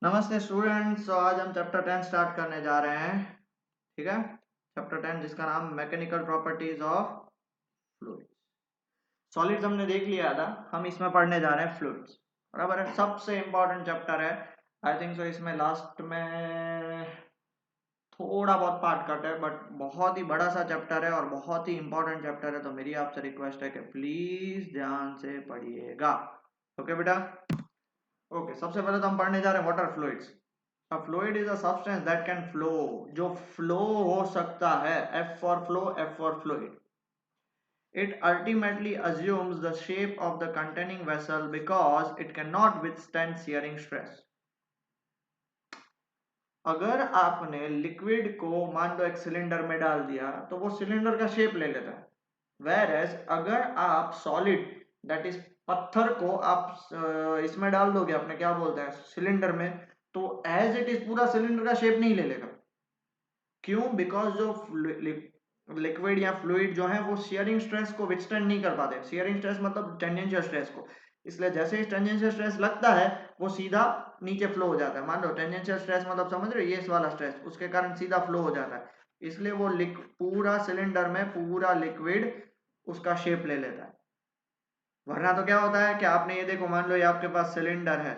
नमस्ते स्टूडेंट्स। तो आज हम चैप्टर 10 स्टार्ट करने जा रहे हैं। ठीक है, चैप्टर 10 जिसका नाम mechanical properties of fluids. Solids हमने देख लिया था, हम इसमें पढ़ने जा रहे हैं फ्लूइड्स। बराबर है, सबसे इंपॉर्टेंट चैप्टर है। आई थिंक सो इसमें लास्ट में थोड़ा बहुत पार्ट कट है, बट बहुत ही बड़ा सा चैप्टर है और बहुत ही इंपॉर्टेंट चैप्टर है। तो मेरी आपसे रिक्वेस्ट है कि प्लीज ध्यान से पढ़िएगा। ओके बेटा, ओके। सबसे पहले तो हम पढ़ने जा रहे हैं water fluids. A fluid is a substance that can flow, जो flow हो सकता है। F for flow, F for fluid. It ultimately assumes the shape of the containing vessel because it cannot withstand shearing stress. अगर आपने liquid को मान लो एक cylinder में डाल दिया तो वो सिलेंडर का शेप ले लेता है। Whereas अगर आप सॉलिड दैट इज पत्थर को आप इसमें डाल दोगे, अपने क्या बोलते हैं सिलेंडर में, तो एज इट इज पूरा सिलेंडर का शेप नहीं ले लेगा। क्यों? बिकॉज जो लिक्विड या फ्लूइड जो है वो शियरिंग स्ट्रेस को विथस्टैंड नहीं कर पाते। शियरिंग स्ट्रेस मतलब टेंजेंशियल स्ट्रेस को। इसलिए जैसे ही टेंजेंशियल स्ट्रेस लगता है वो सीधा नीचे फ्लो हो जाता है। मान लो टेंजेंशियल स्ट्रेस मतलब समझ रहे हो, ये वाला स्ट्रेस, उसके कारण सीधा फ्लो हो जाता है। इसलिए वो पूरा सिलेंडर में पूरा लिक्विड उसका शेप ले लेता है। वरना तो क्या होता है कि आपने ये देखो, मान लो ये आपके पास सिलेंडर है,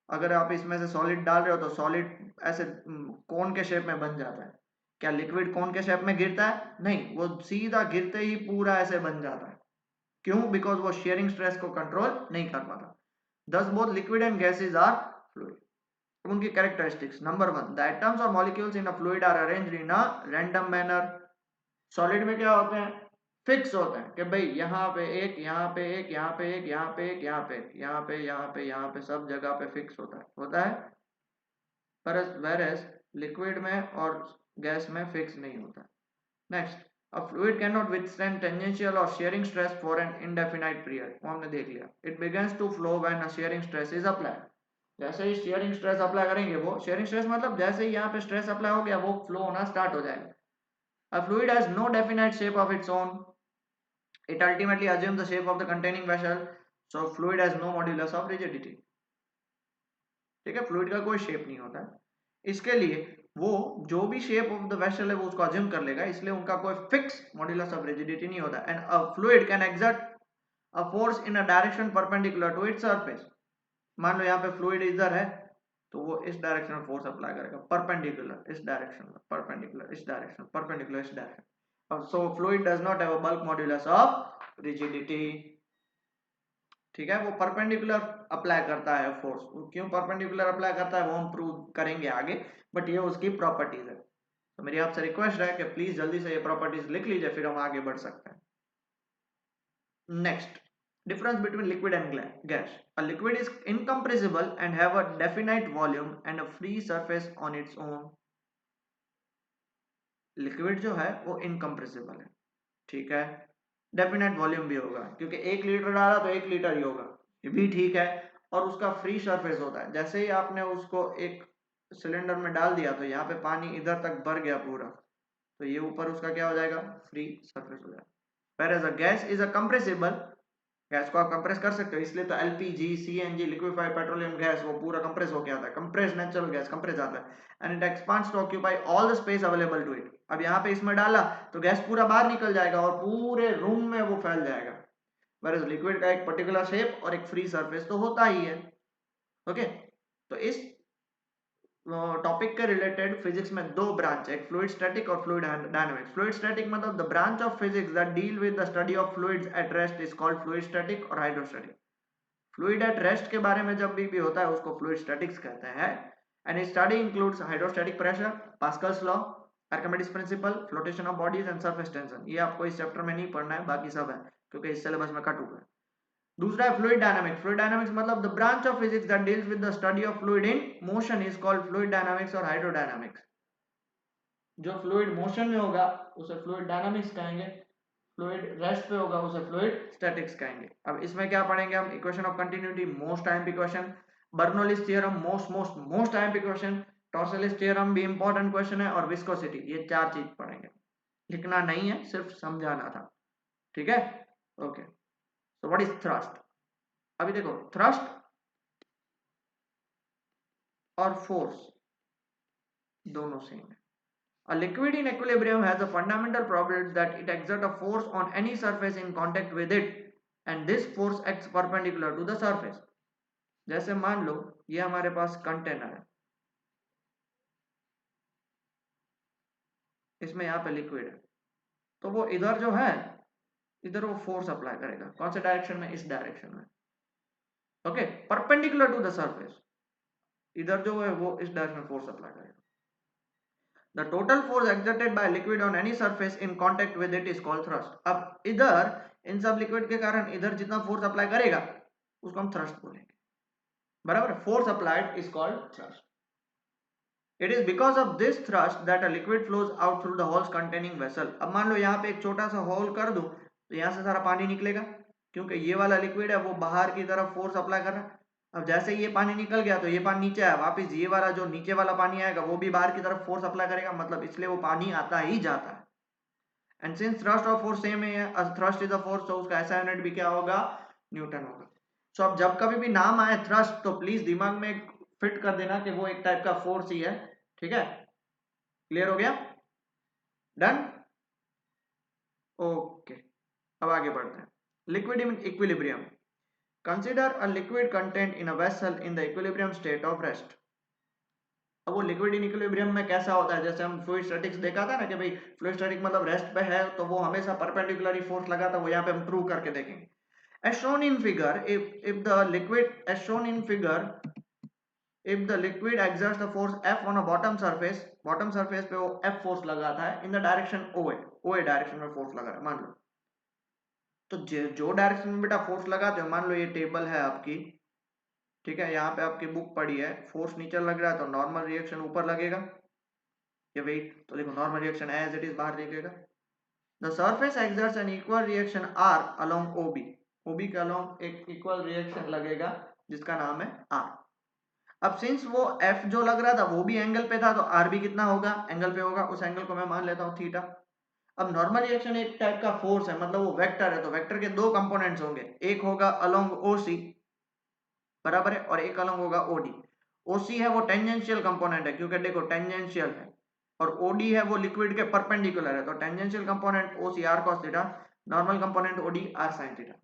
अगर आप इसमें से सॉलिड डाल रहे हो तो सॉलिड ऐसे कोन के शेप में बन जाता है। क्या लिक्विड कोन के शेप में गिरता है? नहीं, वो सीधा गिरते ही पूरा ऐसे बन जाता है। क्यों? बिकॉज वो शेयरिंग स्ट्रेस को कंट्रोल नहीं कर पाता। Thus both liquid and gases are fluid. उनकी characteristics, number one, the atoms और molecules in a fluid are arranged in a random manner. Solid में क्या होते हैं? फिक्स होते हैं कि भाई यहाँ पे एक, यहाँ पे एक, यहाँ पे एक, यहाँ पे एक, यहाँ पे एक, यहाँ पे, यहाँ पे, यहाँ पे, सब जगह पे फिक्स होता है। पर वेरएस लिक्विड में और गैस में फिक्स नहीं होता। Next, a fluid cannot withstand tangential or shearing stress for an indefinite period, वो हमने देख लिया। It begins to flow when a shearing stress is applied। जैसे ही shearing stress अप्लाई करेंगे, वो shearing stress मतलब जैसे ही यहाँ पे स्ट्रेस अप्लाई हो गया वो फ्लो होना स्टार्ट हो जाएगा। A fluid has no definite shape of its own. It ultimately assumes the shape of the containing vessel. So fluid has no modulus of rigidity. ठीक है, फ्लूइड का कोई शेप नहीं होता है। इसके लिए वो जो भी शेप ऑफ द वेसल है वो उसको अज्यूम कर लेगा, इसलिए उनका कोई फिक्स मॉड्यूलस ऑफ रिजिडिटी नहीं होता। And a fluid can exert a force in a direction perpendicular to its surface. मान लो यहाँ पे फ्लूइड इधर है तो वो इस डायरेक्शन में फोर्स अप्लाई करेगा, परपेंडिकुलर इस डायरेक्शन में, परपेंडिकुलर इस डायरेक्शन, परपेंडिकुलर इस direction. So fluid does not have a bulk modulus of rigidity. ठीक है, वो परपेंडिकुलर अप्लाई करता है फोर्स। क्यों परपेंडिकुलर अप्लाई करता है वो हम प्रूव करेंगे आगे, बट ये उसकी प्रॉपर्टीज है। तो मेरी आपसे रिक्वेस्ट है कि प्लीज जल्दी से ये प्रॉपर्टीज लिख लीजिए, फिर हम आगे बढ़ सकते हैं। Next, difference between liquid and gas. A liquid is incompressible and have a definite volume and a free surface on its own. Liquid जो है वो इनकम्प्रेसिबल है, ठीक है, डेफिनेट वॉल्यूम भी होगा क्योंकि 1 लीटर डाला तो 1 लीटर ही होगा, ये भी ठीक है। और उसका फ्री सरफेस होता है। जैसे ही आपने उसको एक सिलेंडर में डाल दिया तो यहाँ पे पानी इधर तक भर गया पूरा, तो ये ऊपर उसका क्या हो जाएगा? फ्री सरफेस हो जाएगा। whereas a gas is a compressible, gas को आप कंप्रेस कर सकते हो, इसलिए तो LPG, CNG, liquefied petroleum gas वो पूरा कंप्रेस होके आता है। कंप्रेस नेचुरल गैस कंप्रेस आता है and it expands to occupy all the space available to it. अब यहाँ पे इसमें डाला तो गैस पूरा बाहर निकल जाएगा और पूरे रूम में वो फैल जाएगा। whereas लिक्विड का एक पर्टिकुलर शेप और एक फ्री सरफेस तो होता ही है। ओके, तो इस टॉपिक के रिलेटेड फिजिक्स में दो ब्रांच है, एक फ्लूइड स्टैटिक और फ्लूइड डायनामिक्स। फ्लूइड स्टैटिक मतलब the branch of physics that deal with the study of fluids eight rest is called fluid static और हाइड्रोस्टैटिक। फ्लूइड एट रेस्ट के बारे में जब भी होता है उसको फ्लूइड स्टैटिक्स कहते हैं। And study includes hydrostatic pressure, Pascal's law, Archimedes principle, flotation of bodies and surface tension. ये आपको इस चैप्टर में नहीं पढ़ना है, बाकी सब है क्योंकि इस सिलेबस में कट हुआ है। दूसरा है फ्लूइड डायनामिक्स। फ्लूइड डायनामिक्स मतलब the branch of physics that deals with the study of fluid in motion is called fluid dynamics और हाइड्रोडायनामिक्स। जो फ्लूइड मोशन में होगा उसे फ्लूइड डायनामिक्स कहेंगे, फ्लूइड रेस्ट पे होगा उसे फ्लूइड स्टैटिक्स कहेंगे। अब इसमें क्या पढ़ेंगे हम? Equation of continuity, most time equation, Bernoulli's theorem, most time equation, Torricelli's theorem भी इंपॉर्टेंट क्वेश्चन है, और विस्कोसिटी। ये चार चीज पढ़ेंगे, लिखना नहीं है, सिर्फ समझाना था। ठीक है, okay. So what is thrust? अभी देखो थ्रस्ट और फोर्स दोनों सेम है. A liquid in equilibrium has a fundamental property that it exerts a force on any surface in contact with it and this force acts perpendicular to the surface. जैसे मान लो ये हमारे पास container है, इसमें यहाँ पे लिक्विड है, तो वो इधर जो है इधर वो फोर्स अप्लाई करेगा. कौन से डायरेक्शन में? इस डायरेक्शन में. Okay, perpendicular to the surface. इधर जो है वो इस डायरेक्शन में फोर्स अप्लाई करेगा. The total force exerted by liquid on any surface in contact with it is called thrust. अब इधर इन सब लिक्विड के कारण इधर जितना फोर्स अप्लाई करेगा उसको हम थ्रस्ट बोलेंगे. बराबर है. Force applied is called thrust. It is because of this thrust that a liquid flows out through the holes containing vessel. अब मान लो यहाँ पे एक छोटा सा होल कर दूं तो यहाँ से सारा पानी निकलेगा, क्योंकि ये वाला लिक्विड है वो बाहर की तरफ फोर्स अप्लाई कर रहा है. अब जैसे ये पानी निकल गया तो ये पानी नीचे आया, वापस ये वाला जो नीचे वाला पानी आएगा वो भी बाहर की तरफ फोर्स अप्लाई करेगा, मतलब इसलिए वो पानी आता ही जाता है. एंड सिंस थ्रस्ट और फोर्स सेम है, थ्रस्ट इज अ फोर्स, तो उसका एसआई यूनिट भी क्या होगा? न्यूटन होगा. सो अब जब कभी भी नाम आए थ्रस्ट तो प्लीज दिमाग में फिट कर देना कि वो एक टाइप का फोर्स ही है. ठीक है, क्लियर हो गया? डन. ओके, अब आगे बढ़ते हैं. Liquid in equilibrium. Consider a liquid content in a vessel in the equilibrium state of rest. अब वो लिक्विड इन इक्विलिब्रियम में कैसा होता है? जैसे हम फ्लूइड स्टैटिक्स देखा था ना कि भाई फ्लूइड स्टैटिक मतलब रेस्ट पे है तो वो हमेशा परपेंडिकुलर फोर्स लगाता है, वो यहाँ पे हम प्रूव करके देखेंगे. as shown in figure, if the liquid as shown in figure, if the liquid exerts the force F on a bottom surface पे वो F force लगाता है in the direction OA direction में फोर्स लगा रहा है मान लो. तो जो डायरेक्शन में बेटा फोर्स लगाते हो, मान लो ये टेबल है आपकी, ठीक है, यहाँ पे आपकी बुक पड़ी है, फोर्स नीचे लग रहा है तो नॉर्मल रिएक्शन ऊपर लगेगा. ये भाई तो देखो normal reaction as it is बाहर निकलेगा. The surface exerts an equal reaction are along OB. OB के अलोंग एक इक्वल रिएक्शन लगेगा जिसका नाम है आर. अब सिंस वो एफ जो लग रहा था वो भी एंगल पे था तो आर भी कितना होगा? एंगल पे होगा. उस एंगल को मैं मान लेता हूँ थीटा. अब नॉर्मल रिएक्शन एक टाइप का फोर्स है, मतलब वो वेक्टर है, तो वेक्टर के दो कंपोनेंट्स होंगे, एक होगा अलोंग ओसी, बराबर है, और एक अलोंग होगा ओडी. ओसी है वो टेंजेंशियल कंपोनेंट है, क्योंकि देखो टेंजेंशियल है, और ओडी है वो लिक्विड के परपेंडिकुलर है, तो tangential component OC are cos theta, normal component OD are sine theta.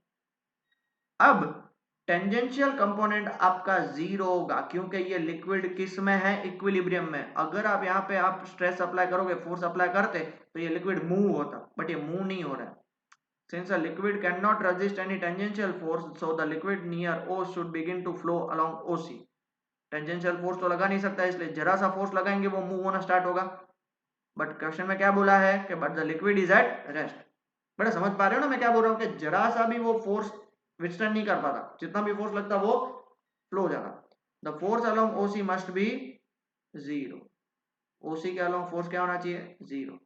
अब टेंजेंशियल कंपोनेंट आपका जीरो होगा क्योंकि ये लिक्विड किस में है? इक्विलिब्रियम में. अगर आप यहाँ पे आप स्ट्रेस अप्लाई करोगे, फोर्स अप्लाई करते तो ये लिक्विड मूव होता, बट ये मूव नहीं हो रहा है. Since a liquid cannot resist any tangential force, so the liquid near O should begin to flow along OC. Tangential force तो लगा नहीं सकता, इसलिए जरा सा फोर्स लगाएंगे वो मूव होना स्टार्ट होगा. बट क्वेश्चन में क्या बोला है कि but the liquid is at rest. बड़ा समझ पा रहे हो ना मैं क्या बोल रहा हूँ? कि जरा सा भी वो फोर्स विथस्टैंड नहीं कर पाता, जितना भी फोर्स लगता वो फ्लो हो जाता. The force along OC must be zero. OC के अलोंग फोर्स क्या होना चाहिए? जीरो.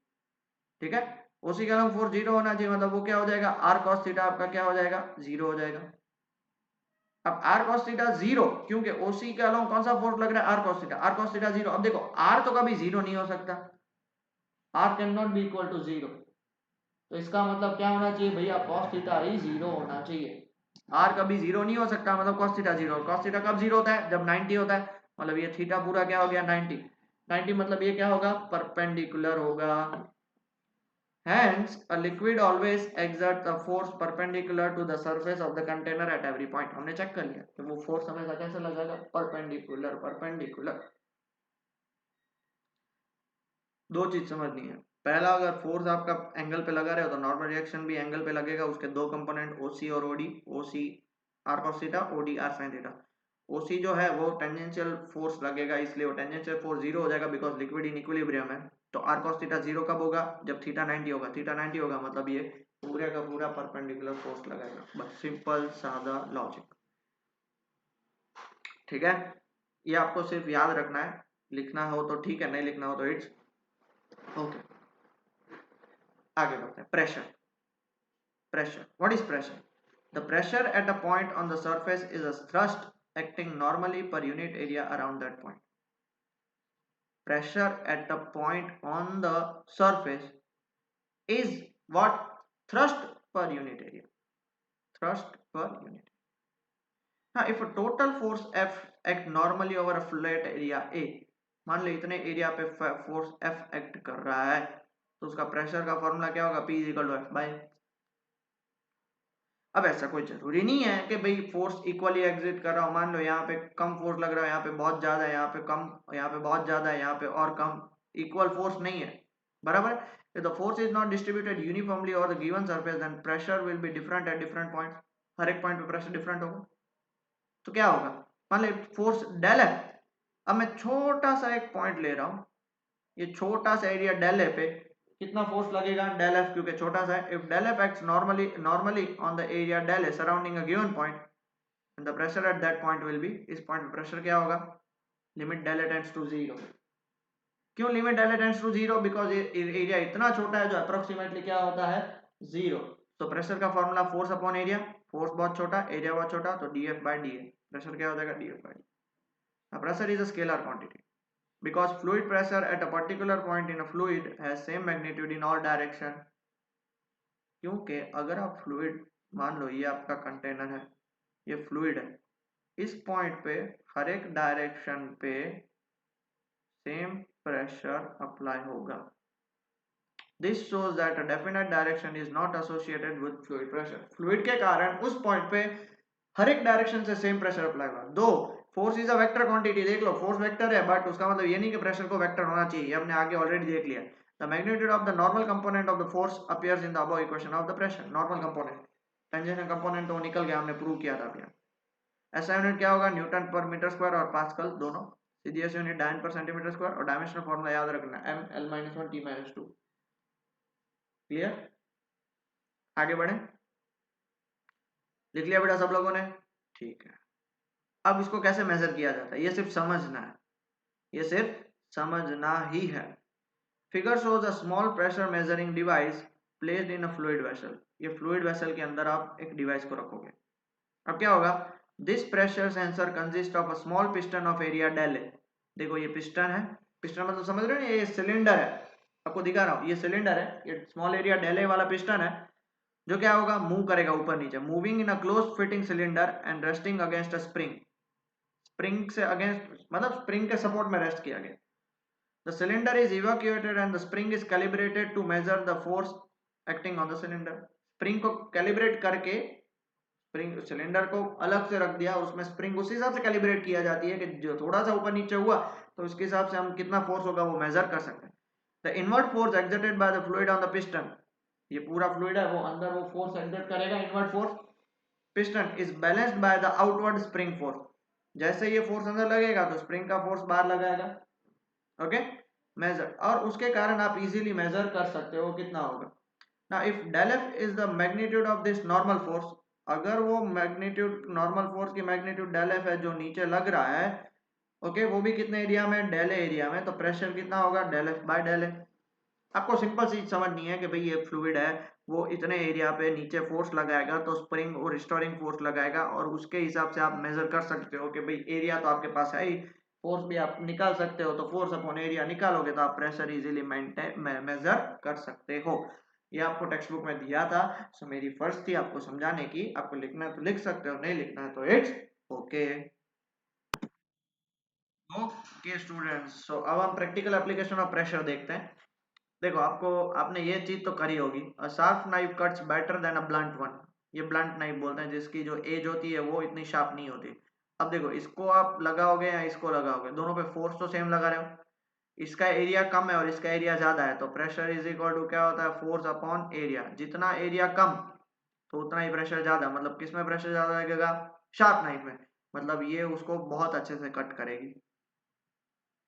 ठीक है, ओसी के अलोंग फोर्स जीरो होना चाहिए, मतलब वो क्या हो जाएगा? आर कॉस थीटा आपका क्या हो जाएगा? जीरो हो जाएगा. अब आर कॉस थीटा जीरो, क्योंकि ओसी के अलोंग कौन सा फोर्स लग रहा है? R cos theta. R cos theta zero. अब देखो आर तो कभी जीरो नहीं हो सकता, R can not be equal to zero, तो इसका मतलब क्या होना चाहिए भैया? कॉस थीटा ही जीरो होना चाहिए. आर कभी जीरो नहीं हो सकता, मतलब cos theta zero. Cos theta कब जीरो होता है? जब 90 होता है, मतलब ये थीटा पूरा क्या हो गया? 90. 90 मतलब ये क्या होगा? परपेंडिकुलर होगा. Hence, a liquid always exerts a force perpendicular to the surface of the container at every point. हमने चेक कर लिया कि वो फोर्स हमेशा कैसे लगेगा? परपेंडिकुलर. परपेंडिकुलर. दो चीज समझनी है. पहला, अगर फोर्स आपका एंगल पे लगा रहे हो तो नॉर्मल रिएक्शन भी एंगल पे लगेगा. उसके दो कंपोनेंट ओसी और OD. OC are cos theta, OD are sine theta. OC जो है वो टेंजेंशियल फोर्स लगेगा, इसलिए वो टेंजेंशियल फोर्स जीरो हो जाएगा बिकॉज लिक्विड इन इक्विलिब्रियम है. तो आर कॉस थीटा जीरो कब होगा? जब थीटा 90 होगा. थीटा 90 होगा मतलब ये पूरे का पूरा परपेंडिकुलर फोर्स लगाएगा. बस सिंपल सादा लॉजिक. ठीक है, ये आपको सिर्फ याद रखना है. लिखना हो तो ठीक है, नहीं लिखना हो तो इट्स ओके. आगे बढ़ते हैं. Pressure. Pressure. What is pressure? The pressure at a point on the surface is a thrust acting normally per unit area around that point. Pressure at a point on the surface is what? Thrust per unit area. Thrust per unit. हाँ, if total force F act normally over a flat area A, मान लो इतने area पे force F act कर रहा है, तो उसका pressure का फॉर्मूला क्या होगा, P equal to F by. अब ऐसा कोई जरूरी नहीं है कि भाई फोर्स इक्वली एग्जिट कर रहा हो, मान लो यहाँ पे कम फोर्स लग रहा है, यहाँ पे बहुत ज्यादा है, यहाँ पे कम, यहाँ पे बहुत ज्यादा है, यहाँ पे और कम, इक्वल फोर्स नहीं है, बराबर। if the force is not distributed uniformly over the given surface then pressure will be different at different points, हर एक पॉइंट पे प्रेशर डिफरेंट होगा। तो क्या होगा, मान लो फोर्स डेल है, अब मैं छोटा सा एक पॉइंट ले रहा हूं, ये छोटा सा एरिया डेल है पे कितना फोर्स लगेगा, डेल एफ, क्योंकि छोटा सा है। If del F acts normally on the area del है surrounding a given point, the pressure at that point will be, इस पॉइंट पे प्रेशर क्या होगा, limit del A tends to zero. क्यों limit del A tends to zero, because ये area इतना छोटा है जो अप्रोक्सीमेटली क्या होता है, जीरो। तो प्रेशर का formula force upon area, force बहुत छोटा, एरिया बहुत छोटा, तो D F by D A, pressure क्या हो जाएगा, D F by D. Pressure is a scalar quantity because fluid pressure at a particular point in a fluid has same magnitude in all direction। क्योंकि अगर आप fluid, मान लो ये आपका container है, ये फ्लूइड है, इस पॉइंट पे हर एक डायरेक्शन पे सेम प्रेशर अप्लाई होगा। This shows that a definite direction is not associated with fluid pressure. Fluid के कारण उस पॉइंट पे हर एक डायरेक्शन से सेम प्रेशर अप्लाई होगा। दो force is a vector quantity, देख लो फोर्स वेक्टर है, बट उसका मतलब ये नहीं कि प्रेशर को वेक्टर होना चाहिए, हमने आगे ऑलरेडी देख लिया। The magnitude of the normal component of the force appears in the above equation of the pressure. Normal component, tangential component तो निकल गया, हमने प्रूव किया था अभी। ऐसा यूनिट क्या होगा, न्यूटन पर मीटर स्क्वायर और पास्कल दोनों। सीडीएस यूनिट डायन पर सेंटीमीटर स्क्वायर, और डायमेंशनल फॉर्मूला याद रखना m l - 1 t - 2। क्लियर, आगे बढ़े, लिख लिया बेटा सब लोगों ने, ठीक है। अब इसको कैसे मेजर किया जाता है, ये सिर्फ समझना है, ये सिर्फ समझना ही है। Figure shows a small pressure measuring device placed in a fluid vessel. ये फ्लूइड वेसल के अंदर आप एक डिवाइस को रखोगे। अब क्या होगा, this pressure sensor consist of a small piston of area del. देखो ये पिस्टन है, पिस्टन मतलब समझ रहे हो ना, ये सिलेंडर है, आपको दिखा रहा हूँ, ये सिलेंडर है, ये स्मॉल एरिया डेल वाला पिस्टन है, जो क्या होगा, मूव करेगा ऊपर नीचे, moving in a close fitting cylinder and resting against a spring. Spring से अगेंस्ट मतलब स्प्रिंग के सपोर्ट में रेस्ट किया गया। The cylinder is evacuated and the spring is calibrated to measure the force acting on the cylinder. Spring को calibrate करके, spring cylinder को अलग से रख दिया, उसमें स्प्रिंग उस हिसाब से कैलिब्रेट किया जाती है कि जो थोड़ा सा ऊपर नीचे हुआ तो उसके हिसाब से हम कितना फोर्स होगा वो मेजर कर सकते हैं। The inward force exerted by the fluid on the piston, ये पूरा फ्लूइड है, वो अंदर वो फोर्स एक्सर्ट करेगा, inward force, piston is balanced by the outward spring force. जैसे ये फोर्स अंदर लगेगा तो स्प्रिंग का फोर्स बाहर लगाएगा, ओके, मेजर, और उसके कारण आप इजीली मेजर कर सकते हो कितना होगा। now if del f is the magnitude of this normal force, अगर वो मैग्नीट्यूड नॉर्मल फोर्स की मैग्नीट्यूड डेल एफ है जो नीचे लग रहा है, ओके, वो भी कितने एरिया में, डेल एरिया में, तो प्रेशर कितना होगा, del F bye del A. आपको सिंपल चीज समझनी है कि भाई ये फ्लूइड है, वो इतने एरिया पे नीचे फोर्स लगाएगा तो स्प्रिंग और रिस्टोरिंग फोर्स लगाएगा, और उसके हिसाब से आप मेजर कर सकते हो कि भाई एरिया तो आपके पास है ही, फोर्स भी आप निकाल सकते हो, तो फोर्स अपॉन एरिया निकालोगे तो आप प्रेशर इजीली मेजर कर सकते हो। ये आपको टेक्स्ट बुक में दिया था, सो मेरी फर्ज थी आपको समझाने की। आपको लिखना है तो लिख सकते हो, नहीं लिखना है तो इट्स ओके। ओके स्टूडेंट्स, सो अब हम प्रैक्टिकल एप्लीकेशन ऑफ प्रेशर देखते हैं। देखो आपको, आपने ये चीज तो करी होगी, a sharp knife cuts better than a blunt one. ये ब्लंट नाइफ बोलते हैं जिसकी जो एज होती है वो इतनी शार्प नहीं होती। अब देखो इसको आप लगाओगे या इसको लगाओगे, दोनों पे फोर्स तो सेम लगा रहे हो, इसका एरिया कम है और इसका एरिया ज्यादा है, तो प्रेशर इज इक्वल टू क्या होता है, फोर्स अपॉन एरिया। जितना एरिया कम तो उतना ही प्रेशर ज्यादा, मतलब किस में प्रेशर ज्यादा लगेगा, शार्प नाइफ में, मतलब ये उसको बहुत अच्छे से कट करेगी,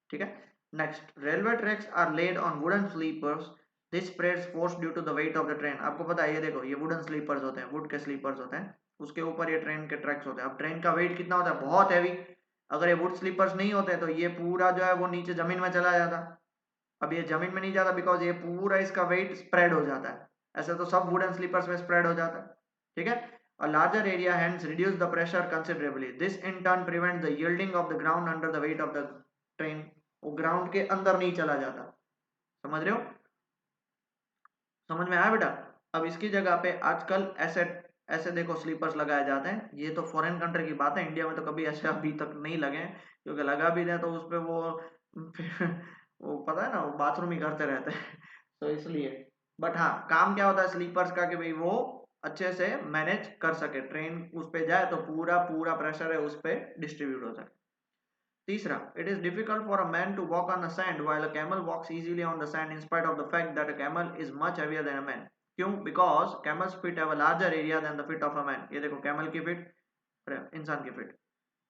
ठीक है। Next, railway tracks are laid on wooden sleepers, this spreads force due to the weight of the train. आपको पता है, ये देखो ये वुडन स्लीपर्स होते हैं, वुड के स्लीपर्स होते हैं, उसके ऊपर ये ट्रेन के ट्रैक्स होते हैं। अब ट्रेन का वेट कितना होता है, बहुत हैवी। अगर ये वुड स्लीपर्स नहीं होते तो ये पूरा जो है वो नीचे जमीन में चला जाता। अब ये जमीन में नहीं जाता बिकॉज ये पूरा इसका वेट स्प्रेड हो जाता है, ऐसे तो सब वुडन स्लीपर्स में स्प्रेड हो जाता है, ठीक है। A larger area hence reduce the pressure considerably. This in turn prevents the yielding of the ground under the weight of the train. वो ग्राउंड के अंदर नहीं चला जाता, समझ रहे हो, समझ में आया बेटा। अब इसकी जगह पे आजकल ऐसे ऐसे देखो स्लीपर्स लगाए जाते हैं, ये तो फॉरेन कंट्री की बात है, इंडिया में तो कभी ऐसे अभी तक नहीं लगे हैं, क्योंकि लगा भी दें तो उस पे वो वो पता है ना, वो बाथरूम ही करते रहते हैं तो इसलिए। बट हाँ, काम क्या होता है स्लीपर्स का कि भाई वो अच्छे से मैनेज कर सके, ट्रेन उस पे जाए तो पूरा पूरा प्रेशर है उस पे डिस्ट्रीब्यूट हो सके। तीसरा, it is difficult for a man to walk on the sand while a camel walks easily on the sand in spite of the fact that a camel is much heavier than a man. क्यों? Because camel's feet have a larger area than the feet of a man. ये देखो camel की feet, इंसान की feet,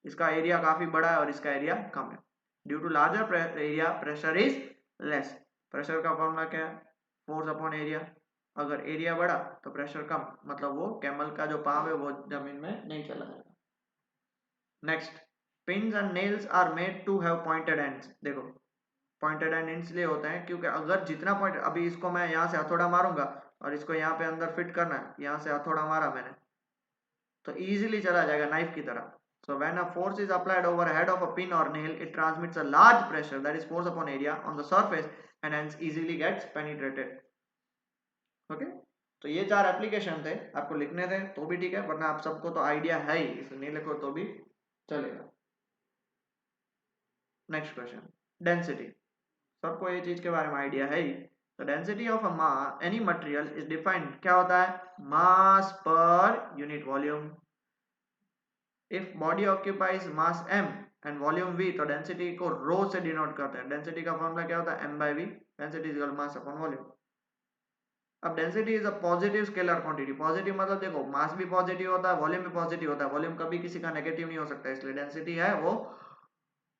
इसका area काफी बड़ा है और इसका एरिया कम है। Due to larger area pressure is less. Pressure का फॉर्मूला क्या है? Force upon area. अगर एरिया बढ़ा तो प्रेशर कम, मतलब वो कैमल का जो पाँव है वो जमीन में नहीं चला जाएगा। Next, pins and nails are made to have pointed ends. देखो पॉइंटेड एंड इसलिए होते हैं क्योंकि अगर जितना पॉइंट, अभी इसको मैं यहाँ से हथौड़ा मारूंगा और इसको यहाँ पे अंदर फिट करना है, यहाँ से हथौड़ा मारा मैंने तो इजीली चला जाएगा नाइफ की तरह। So when a force is applied over a head of a pin or nail, it transmits a large pressure, that is force upon area, on the surface and hence easily gets penetrated. Okay? तो ये चार application थे, आपको लिखने थे तो भी ठीक है, वरना आप सबको तो आइडिया है ही, इसलिए नहीं लिखो तो भी चलेगा। Next question, density. सबको ये चीज के बारे में आइडिया है ही। तो density of a any material is defined, क्या होता है? Mass per unit volume. If body occupies mass m and volume v, तो डेंसिटी को रो से डिनोट करते हैं। डेंसिटी का फॉर्मूला क्या होता है? m by v, density is equal mass upon volume. अब density is a positive scalar quantity. Positive मतलब देखो मास भी पॉजिटिव होता है, वॉल्यूम भी पॉजिटिव होता है, वॉल्यूम कभी किसी का नेगेटिव नहीं हो सकता, इसलिए डेंसिटी है वो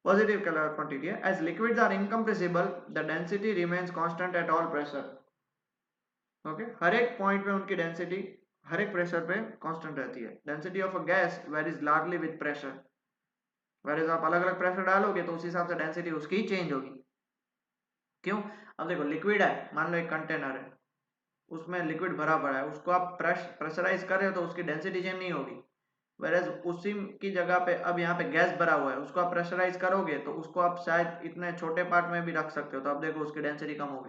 पॉजिटिव स्केलर क्वांटिटी है। As liquids are incompressible, the density remains constant at all pressure. Okay, हर एक पॉइंट पे उनकी डेंसिटी हर एक प्रेशर पे कांस्टेंट रहती है। Density of a gas varies largely with pressure, varies आप अलग अलग प्रेशर डालोगे तो उस हिसाब से डेंसिटी उसकी चेंज होगी। क्यों? अब देखो लिक्विड है, मान लो एक कंटेनर है, उसमें लिक्विड भरा पड़ा है, उसको आप प्रेशराइज कर रहे हो तो उसकी डेंसिटी चेंज नहीं होगी। वेरेज उसी की जगह पे अब यहाँ पे गैस भरा हुआ है, उसको आप प्रेशराइज करोगे तो उसको आप शायद इतने छोटे पार्ट में भी रख सकते हो, तो अब देखो उसकी डेंसिटी कम हो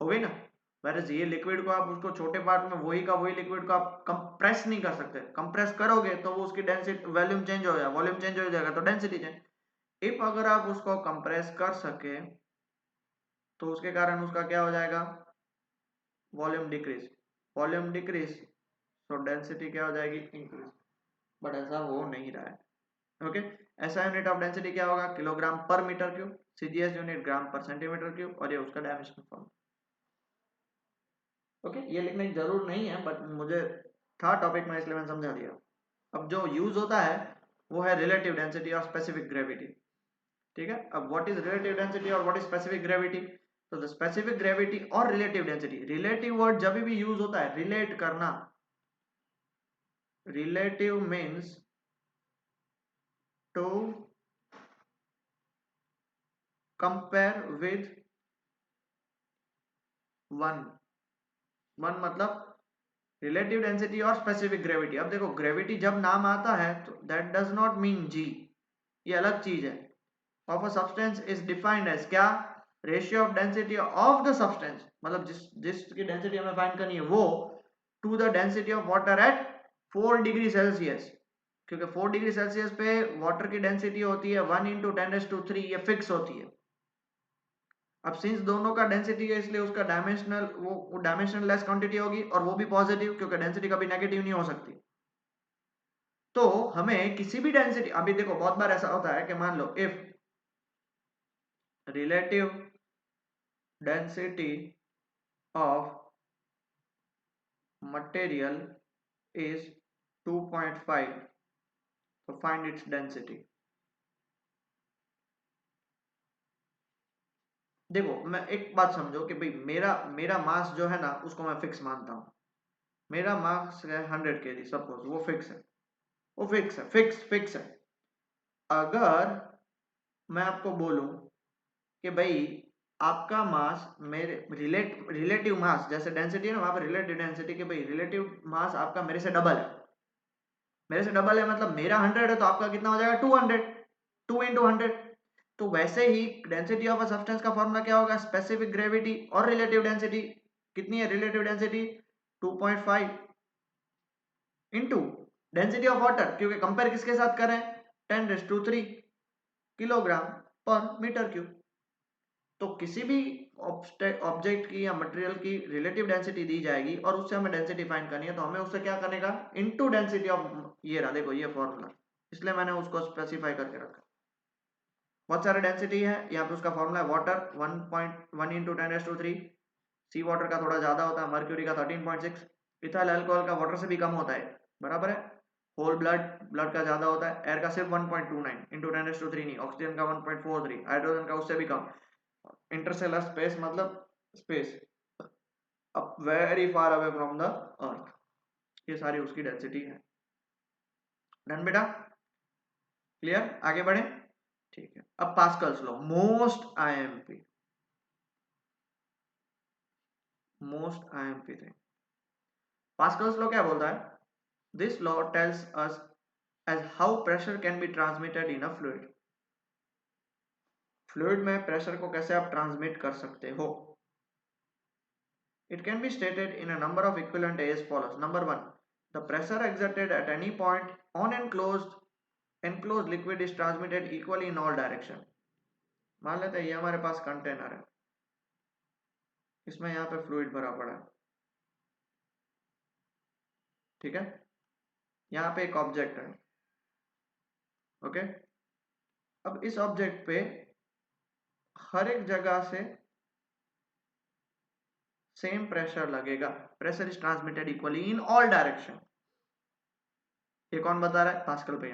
गई ना। वेरेज ये लिक्विड को आप उसको छोटे पार्ट में वही का वही लिक्विड को आप कंप्रेस नहीं कर सकते, कंप्रेस करोगे तो वो उसकी डेंसिटी वॉल्यूम चेंज हो जाएगा, वॉल्यूम चेंज हो जाएगा तो डेंसिटी चेंज। इफ अगर आप उसको कंप्रेस कर सके तो उसके कारण उसका क्या हो जाएगा? वॉल्यूम डिक्रीज, वॉल्यूम डिक्रीज तो डेंसिटी क्या हो जाएगी? इंक्रीज। बट ऐसा हो नहीं रहा है। ओके, ऐसा यूनिट ऑफ डेंसिटी क्या होगा? किलोग्राम पर मीटर क्यूब। सीजीएस यूनिट ग्राम पर सेंटीमीटर क्यूब, और ये उसका डायमेंशनल फॉर्म। ओके, ये लिखने की जरूर नहीं है बट मुझे था टॉपिक में इसलिए मैंने समझा दिया। अब जो यूज होता है वो है रिलेटिव डेंसिटी और स्पेसिफिक ग्रेविटी। ठीक है, अब व्हाट इज रिलेटिव डेंसिटी और व्हाट इज स्पेसिफिक ग्रेविटी? तो द स्पेसिफिक ग्रेविटी और रिलेटिव डेंसिटी, रिलेटिव वर्ड जब भी यूज होता है रिलेट करना, relative means to compare with one. One मतलब रिलेटिव डेंसिटी और स्पेसिफिक ग्रेविटी। अब देखो ग्रेविटी जब नाम आता है तो that does not mean G, ये अलग चीज है। Of a substance is defined as क्या? Ratio of density of the substance, मतलब जिसकी डेंसिटी हमें फाइंड करनी है वो to the density of water at 4 degree Celsius. क्योंकि 4 डिग्री सेल्सियस पे वाटर की डेंसिटी होती है 1 × 10⁻3, ये फिक्स होती है। अब सिंस दोनों का डेंसिटी है इसलिए उसका डायमेंशनल वो डायमेंशनल लेस क्वांटिटी होगी, और वो भी पॉजिटिव क्योंकि डेंसिटी कभी नेगेटिव नहीं हो सकती। तो हमें किसी भी डेंसिटी, अभी देखो बहुत बार ऐसा होता है कि मान लो if relative density of material is 2.5, तो फाइंड इट्स डेंसिटी। देखो मैं एक बात समझो कि भाई मेरा मेरा मास जो है ना उसको मैं फिक्स मानता हूं। मेरा मास है 100 kg सपोज, वो फिक्स है, वो फिक्स है, फिक्स है। अगर मैं आपको बोलूं कि भाई आपका मास मेरे रिलेटिव मास, जैसे डेंसिटी है ना वहां पर रिलेटिव डेंसिटी, कि भाई रिलेटिव मास आपका मेरे से डबल है, मेरे से डबल है मतलब मेरा 100 है तो आपका कितना हो जाएगा? 200, 2 × 100। तो वैसे ही डेंसिटी ऑफ अ सब्सटेंस का फॉर्मूला क्या होगा? स्पेसिफिक ग्रेविटी और रिलेटिव डेंसिटी। कितनी है relative density? 2.5। Into density of water, क्योंकि कंपेयर किसके साथ कर रहे हैं, 10⁻³ किलोग्राम पर मीटर क्यूब। तो किसी भी ऑब्जेक्ट की या मटेरियल की रिलेटिव डेंसिटी दी जाएगी और उससे हमें डेंसिटी फाइंड करनी है, तो हमें उससे क्या करने का, इनटू डेंसिटी ऑफ, ये रहा देखो ये फॉर्मूला, इसलिए मैंने उसको स्पेसिफाई करके रखा। बहुत सारे डेंसिटी है यहाँ पे, उसका फॉर्मूला है वाटर 1.1 इंटू 10⁻³ सी वाटर का थोड़ा ज्यादा होता है, मर्क्यूरी का 13.6, इथाइल अल्कोहल का वाटर से भी कम होता है, बराबर है। होल ब्लड का ज्यादा होता है, एयर का सिर्फ 1.29 इंटू 10⁻³ नहीं, ऑक्सीजन का 1.43, हाइड्रोजन का उससे भी कम। इंटरसेलर स्पेस मतलब स्पेस अब very far away from the earth, ये सारी उसकी डेंसिटी है। डन बेटा, क्लियर, आगे बढ़े, ठीक है। अब Pascal's law, most IMP thing. Pascal's law क्या बोलता है, this law tells us as how pressure can be transmitted in a fluid. Fluid में प्रेशर को कैसे आप ट्रांसमिट कर सकते हो। It can be stated in a number of equivalent as follows. Number 1, the pressure exerted at any point on enclosed liquid is transmitted equally in all direction. मान लेते हैं ये हमारे पास कंटेनर है, इसमें यहाँ पे फ्लूइड भरा पड़ा है, ठीक है। यहाँ पे एक ऑब्जेक्ट है, ओके। अब इस ऑब्जेक्ट पे हर एक जगह से सेम प्रेशर लगेगा, pressure is transmitted equally in all direction. ये कौन बता रहा है, पास्कल पे।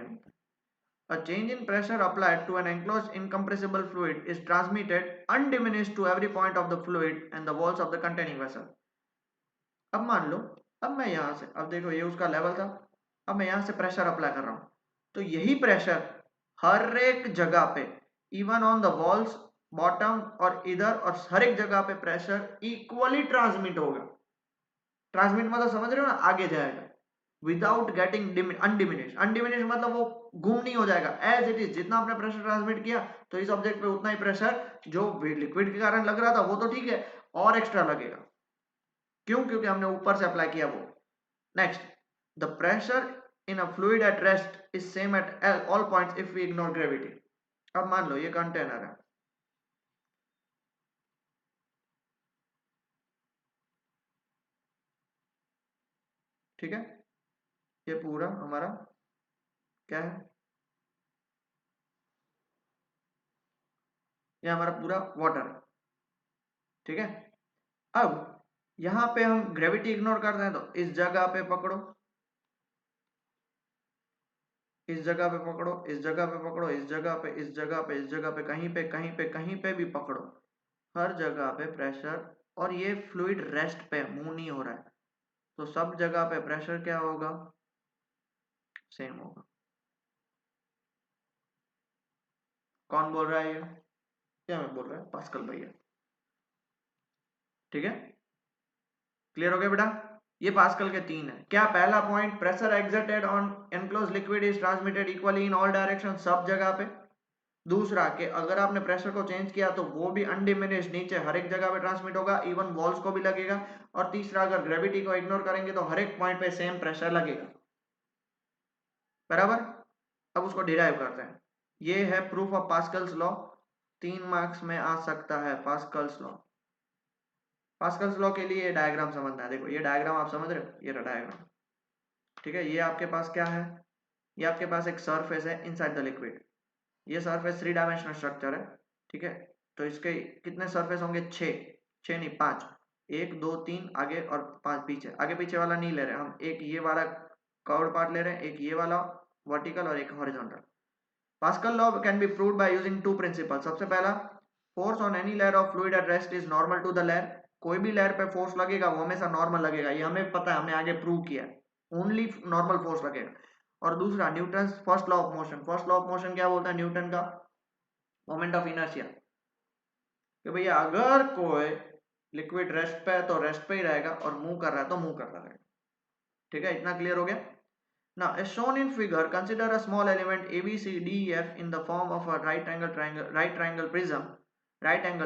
A change in pressure applied to an enclosed incompressible fluid is transmitted undiminished to every point of the fluid and the walls of the containing vessel. अब मान लो, अब मैं यहां से, अब देखो ये उसका लेवल था, अब मैं यहां से प्रेशर अप्लाई कर रहा हूं, तो यही प्रेशर हर एक जगह पे, even on the walls, bottom और इधर, और हर एक जगह पे प्रेशर इक्वली ट्रांसमिट होगा। ट्रांसमिट मतलब समझ रहे हो ना, आगे जाएगा विदाउट गेटिंग अनडिमिनिश। अनडिमिनिश मतलब वो गुम नहीं हो जाएगा, एज इट इज, जितना आपने प्रेशर ट्रांसमिट किया तो इस ऑब्जेक्ट पे उतना ही प्रेशर जो लिक्विड के कारण लग रहा था वो तो ठीक है, और एक्स्ट्रा लगेगा। क्यों, क्योंकि हमने ऊपर से अप्लाई किया वो। Next, the pressure in a fluid at rest is same at all points if we ignore gravity. अब मान लो ये कंटेनर है, ठीक है, ये पूरा हमारा क्या है, ये हमारा पूरा वाटर, ठीक है। अब यहां पे हम ग्रेविटी इग्नोर करते हैं, तो इस जगह पे पकड़ो, इस जगह पे पकड़ो, इस जगह पे पकड़ो, इस जगह पे, इस जगह पे, इस जगह पे, कहीं पे कहीं पे कहीं पे भी पकड़ो, हर जगह पे प्रेशर, और ये फ्लूइड रेस्ट पे मूव नहीं हो रहा है, तो सब जगह पे प्रेशर क्या होगा, सेम होगा। कौन बोल रहा है ये, क्या मैं बोल रहा है, पास्कल भैया, ठीक है। क्लियर हो गया बेटा, ये पास्कल के 3 है। क्या, पहला point, pressure exerted on enclose liquid is transmitted equally in all direction, सब जगह पे। दूसरा, कि अगर आपने प्रेशर को चेंज किया तो वो भी अनडिमिनिश नीचे हर एक जगह पे ट्रांसमिट होगा, इवन वॉल्स को भी लगेगा। और तीसरा, अगर ग्रेविटी को इग्नोर करेंगे तो हर एक पॉइंट पे सेम प्रेशर लगेगा, बराबर। अब उसको डिराइव करते हैं, ये है proof of Pascal's law, 3 marks में आ सकता है पास्कल्स लॉ। पास्कल्स लॉ के लिए डायग्राम समझना है, देखो ये डायग्राम आप समझ रहे हो, ये रहा डायग्राम, ठीक है। ये आपके पास क्या है, ये आपके पास एक सरफेस है इनसाइड द लिक्विड, ये सरफेस 3 डायमेंशनल स्ट्रक्चर है, ठीक है। तो इसके कितने सरफेस होंगे, 6 नहीं 5, 1 2 3 आगे और 5 पीछे। आगे पीछे वाला नहीं ले रहे हम, एक ये वाला कर्व्ड पार्ट ले रहे हैं, एक ये वाला वर्टिकल और एक horizontal. Pascal law can be proved by using 2 principle. सबसे पहला, force on any layer of fluid at rest is normal to the layer. कोई भी लेयर पे फोर्स लगेगा वो हमेशा नॉर्मल लगेगा, ये हमें पता है, हमने आगे प्रूव किया, ओनली नॉर्मल फोर्स लगेगा। और दूसरा, Newton first law of motion. First law of motion क्या बोलता है, न्यूटन का मोमेंट ऑफ इनर्शिया, कि भैया अगर कोई लिक्विड रेस्ट पे है तो रेस्ट पे ही रहेगा, और मूव कर रहा है तो मूव करता रहेगा, ठीक है। इतना क्लियर हो गया। Now, as shown in figure, consider a small element ABCDEF in the form of a right angle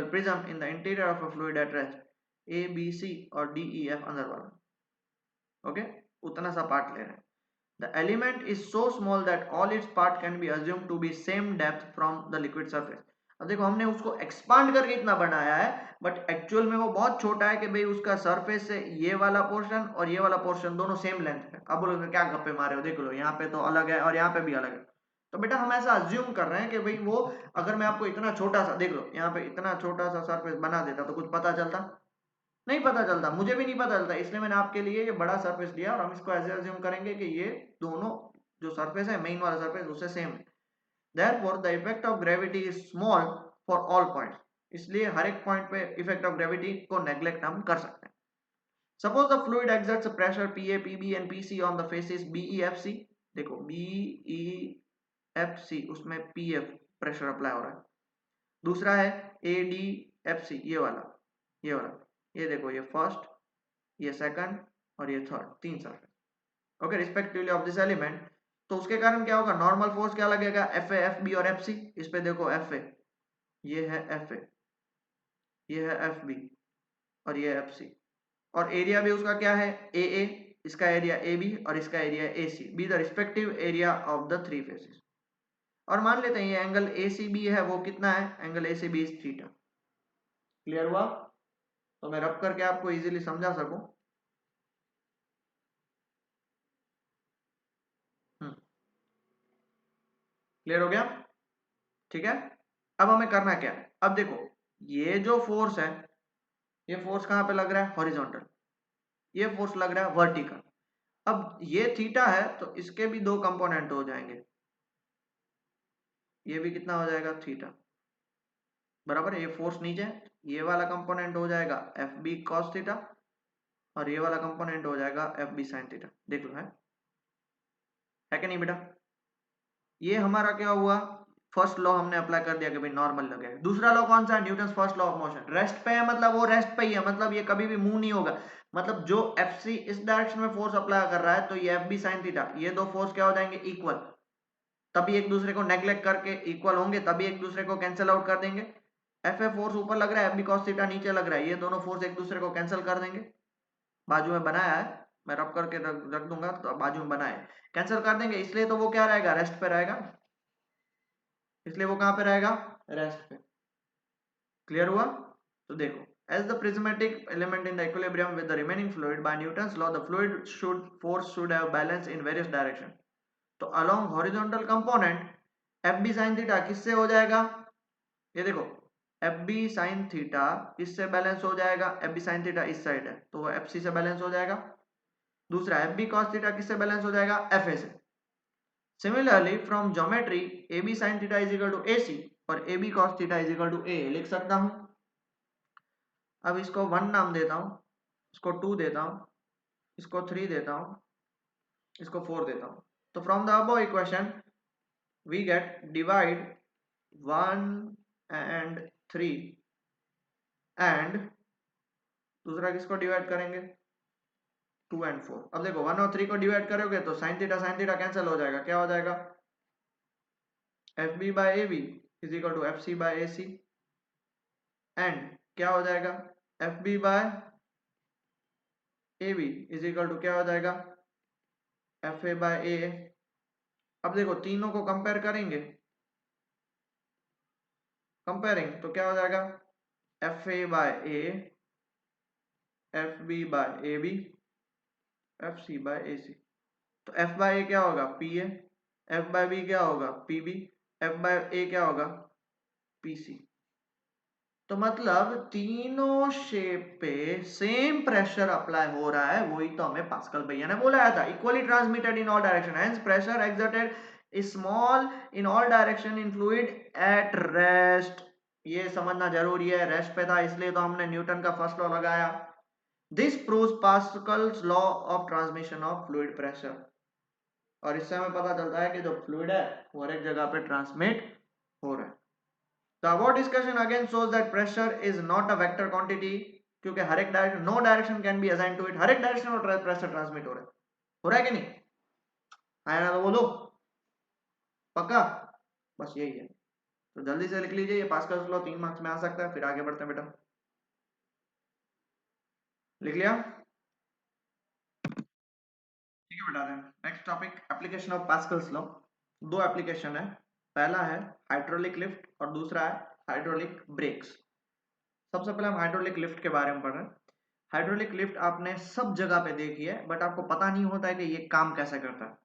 prism in the interior of a fluid at rest. A, B, C और D, E, F अंदर वाला, okay, उतना सा part ले रहे हैं। The element is so small that all its part can be assumed to be same depth from the liquid surface. अब देखो हमने उसको एक्सपांड करके इतना बनाया है, बट एक्चुअल में वो बहुत छोटा है कि भाई उसका सरफेस से ये वाला पोर्शन और ये वाला पोर्शन दोनों सेम लेंथ है। अब बोलोगे क्या गप्पे मारे हो, देख लो यहाँ पे तो अलग है और यहाँ पे भी अलग है। तो बेटा हम ऐसा अज्यूम कर रहे हैं कि भाई वो, अगर मैं आपको इतना छोटा सा, देख लो यहाँ पे इतना छोटा सा सरफेस बना देता तो कुछ पता चलता? नहीं पता चलता, मुझे भी नहीं पता चलता। इसलिए मैंने आपके लिए ये बड़ा सरफेस लिया और हम इसको ऐसे अज्यूम करेंगे कि ये दोनों जो सरफेस है, मेन वाला सरफेस उससे सेम है। Therefore the effect of gravity is small for all points. इसलिए हर एक पॉइंट पे इफेक्ट ऑफ ग्रेविटी को नेग्लेक्ट हम कर सकते हैं। Suppose the fluid exerts a pressure P A P B and P C on the faces B E F C. देखो बी ई एफ सी, उसमें पी एफ प्रेशर अप्लाई हो रहा है। दूसरा है ए डी एफ सी, ये वाला ये देखो, ये फर्स्ट, ये सेकंड और ये थर्ड, तीन surface okay respectively of this element. तो उसके कारण क्या होगा, नॉर्मल फोर्स क्या लगेगा, एफ ए एफ बी और एफ सी। इस पे देखो एफ ए, ये है एफ ए, ये है एफ बी और ये एफ सी। और एरिया भी उसका क्या है, ए ए, इसका एरिया ए बी और इसका area A C, B the respective area of the three faces. और मान लेते हैं ये एंगल ए सी बी है, वो कितना है, angle A C B is theta. Clear हुआ? तो मैं रब करके आपको इजीली समझा सकूं। क्लियर हो गया? ठीक है। अब हमें करना क्या है, अब देखो ये जो फोर्स है, ये फोर्स कहां पे लग रहा है, हॉरिजॉन्टल। ये फोर्स लग रहा है वर्टिकल। अब ये थीटा है तो इसके भी दो कंपोनेंट हो जाएंगे, ये भी कितना हो जाएगा, थीटा बराबर है। ये फोर्स नीचे, ये वाला कंपोनेंट हो जाएगा एफ बी कॉस थीटा और ये वाला कंपोनेंट हो जाएगा एफ बी साइन थीटा। देख लो है कि नहीं बेटा? ये हमारा क्या हुआ, फर्स्ट लॉ हमने अप्लाई कर दिया कि भाई नॉर्मल लगेगा। दूसरा लॉ कौन सा है, Newton first law of motion. Rest पे है मतलब वो रेस्ट पे ही है, मतलब ये कभी भी मूव नहीं होगा। मतलब जो एफ सी इस डायरेक्शन में फोर्स अप्लाई कर रहा है तो ये एफ बी साइन थीटा, ये दो फोर्स क्या हो जाएंगे, इक्वल। तभी एक दूसरे को नेग्लेक्ट करके इक्वल होंगे, तभी एक दूसरे को कैंसिल आउट कर देंगे। एफ ए फोर्स ऊपर लग रहा है, एफ बी कॉस थीटा नीचे लग रहा है, ये दोनों फोर्स एक दूसरे को कैंसिल कर देंगे। बाजू में बनाया है, मैं रब करके रख दूंगा तो बाजू में बनाए, कैंसिल कर देंगे। इसलिए तो वो क्या रहेगा, रेस्ट पे रहेगा। इसलिए वो कहां पे रहेगा, रेस्ट पे। क्लियर हुआ? तो देखो, as the prismatic element in the equilibrium with the remaining fluid by Newton's law, the fluid should have balance in various direction. तो along horizontal component F B sine theta किससे हो जाएगा, ये देखो एफ बी साइन थीटा किससे balance हो जाएगा, F B sine theta इस साइड है तो वो एफ सी से बैलेंस हो जाएगा। दूसरा एफ बी कॉस थीटा किससे बैलेंस हो जाएगा, एफ ए से। Similarly from geometry A B sine theta is equal to A C और A B cos theta is equal to A लिख सकता हूं। अब इसको 1 नाम देता हूं, इसको 2 देता हूं, इसको 3 देता हूं, इसको 4 देता हूं। तो from the above equation we get divide 1 and 3 and दूसरा किसको डिवाइड करेंगे, 2 एंड 4। अब देखो 1 और 3 को डिवाइड करोगे तो साइन थीटा कैंसिल हो जाएगा, क्या हो जाएगा, F B by A B is equal to F C by A C and क्या हो जाएगा, F B by A B is equal to क्या हो जाएगा, एफ ए बाय ए। अब देखो तीनों को कंपेयर करेंगे, कंपेयरिंग तो क्या हो जाएगा, F A by A, F B by A B, F C by A C. तो एफ बाय ए क्या होगा, P A, F by B क्या होगा, P B, F by A क्या होगा, पी सी। तो मतलब तीनों शेप पे सेम प्रेशर अप्लाई हो रहा है, वही तो हमें पास्कल भैया ने बोलाया था, equally transmitted in all direction, hence pressure exerted is small in all direction in fluid at rest. ये समझना जरूरी है, रेस्ट पे था इसलिए तो हमने न्यूटन का फर्स्ट लॉ लगाया। This proves Pascal's law of transmission of fluid pressure. और इससे हमें पता चलता है कि जो फ्लूइड है वो हर एक जगह पे ट्रांसमिट हो रहा है। The above discussion again shows that pressure is not a vector quantity, क्योंकि हर एक direction, no direction can be assigned to it, हर एक डायरेक्शन में प्रेशर ट्रांसमिट हो रहा है कि नहीं, आया ना तो बोलो पक्का, बस यही है। तो जल्दी से लिख लीजिए, ये पास्कल्स लॉ 3 मार्क्स में आ सकता है। फिर आगे बढ़ते हैं बेटा, लिख लिया? ठीक है, बता दें। Next topic, application of Pascal's law. दो एप्लीकेशन है, पहला है हाइड्रोलिक लिफ्ट और दूसरा है हाइड्रोलिक ब्रेक्स। सबसे पहले हम हाइड्रोलिक लिफ्ट के बारे में पढ़ रहे हैं। हाइड्रोलिक लिफ्ट आपने सब जगह पे देखी है, बट आपको पता नहीं होता है कि ये काम कैसे करता है।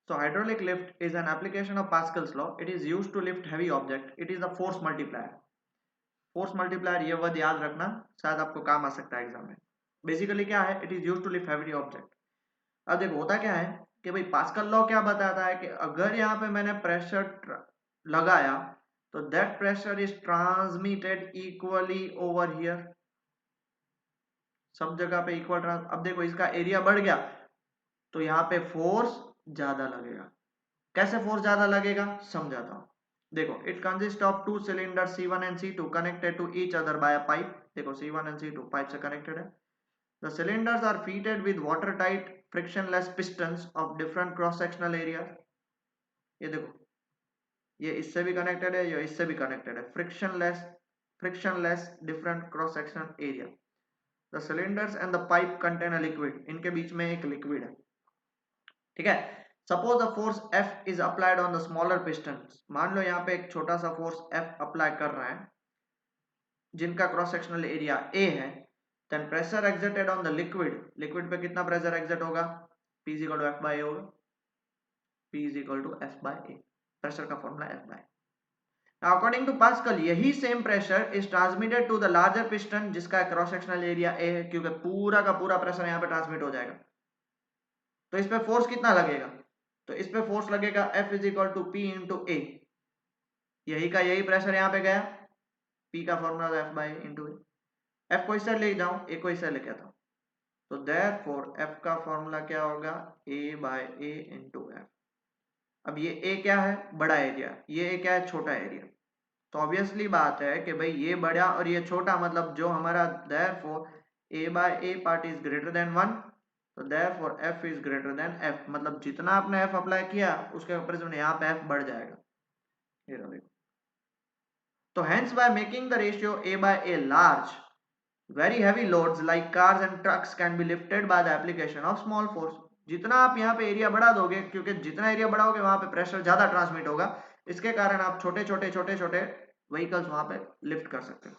So hydraulic lift is an application of Pascal's law. It is used to lift heavy object. It is a force multiplier. Force multiplier, ये वर्ड याद रखना, शायद आपको काम आ सकता है एग्जाम में। बेसिकली क्या है, it is used to lift heavy object. अब देखो होता क्या है कि भाई पास्कल लॉ क्या बताता है कि अगर यहाँ पे मैंने प्रेशर लगाया तो that pressure is transmitted equally over here, सब जगह पे इक्वल अब देखो इसका एरिया बढ़ गया तो यहाँ पे फोर्स ज्यादा लगेगा। कैसे फोर्स ज्यादा लगेगा समझाता हूँ। देखो it consist of two cylinder C1 and C2 connected to each other by a pipe. देखो C1 एंड C2 पाइप से कनेक्टेड है। The cylinders are fitted with water tight frictionless pistons of different cross sectional area. ये देखो ये इससे भी connected है, ये इससे भी कनेक्टेड है। Frictionless different cross sectional area. The cylinders and the pipe contain a liquid, इनके बीच में एक लिक्विड है, ठीक है। Suppose the force F is applied on the smaller piston. मान लो यहाँ पे एक छोटा सा फोर्स F अप्लाई कर रहा है जिनका क्रॉस सेक्शनल एरिया A है। Then pressure exerted on the liquid, liquid पे कितना प्रेशर एक्सर्ट होगा, P is equal to F by A होगा। P is equal to F by A, pressure का formula F by. Now according to Pascal यही same pressure is transmitted to the larger piston जिसका cross sectional area A है, क्योंकि पूरा का पूरा pressure यहाँ पे ट्रांसमिट हो जाएगा। तो इस पे फोर्स कितना लगेगा, तो इस पे फोर्स लगेगा F is equal to P into A। यही का यही प्रेशर यहाँ पे गया, P का formula F by into A। F को इससे ले जाऊं, A को इससे लेके आता हूं, तो देयरफॉर F का फॉर्मूला क्या होगा, A by A into F। अब ये A क्या है, बड़ा एरिया, ये A क्या है, छोटा एरिया। तो ऑब्वियसली बात है कि भाई ये बड़ा और ये छोटा, मतलब जो हमारा therefore A by A part is greater than 1, तो therefore F is greater than F, मतलब जितना आपने F अप्लाई किया उसके ऊपर यहाँ पे F बढ़ जाएगा। ये देखो, तो hence by making the ratio A by A large, very heavy loads like cars and trucks can be lifted by the application of small force। जितना आप यहाँ पे एरिया बढ़ा दोगे, क्योंकि जितना एरिया बढ़ाओगे वहां पे प्रेशर ज्यादा ट्रांसमिट होगा, इसके कारण आप छोटे छोटे व्हीकल्स वहां पे लिफ्ट कर सकते हो।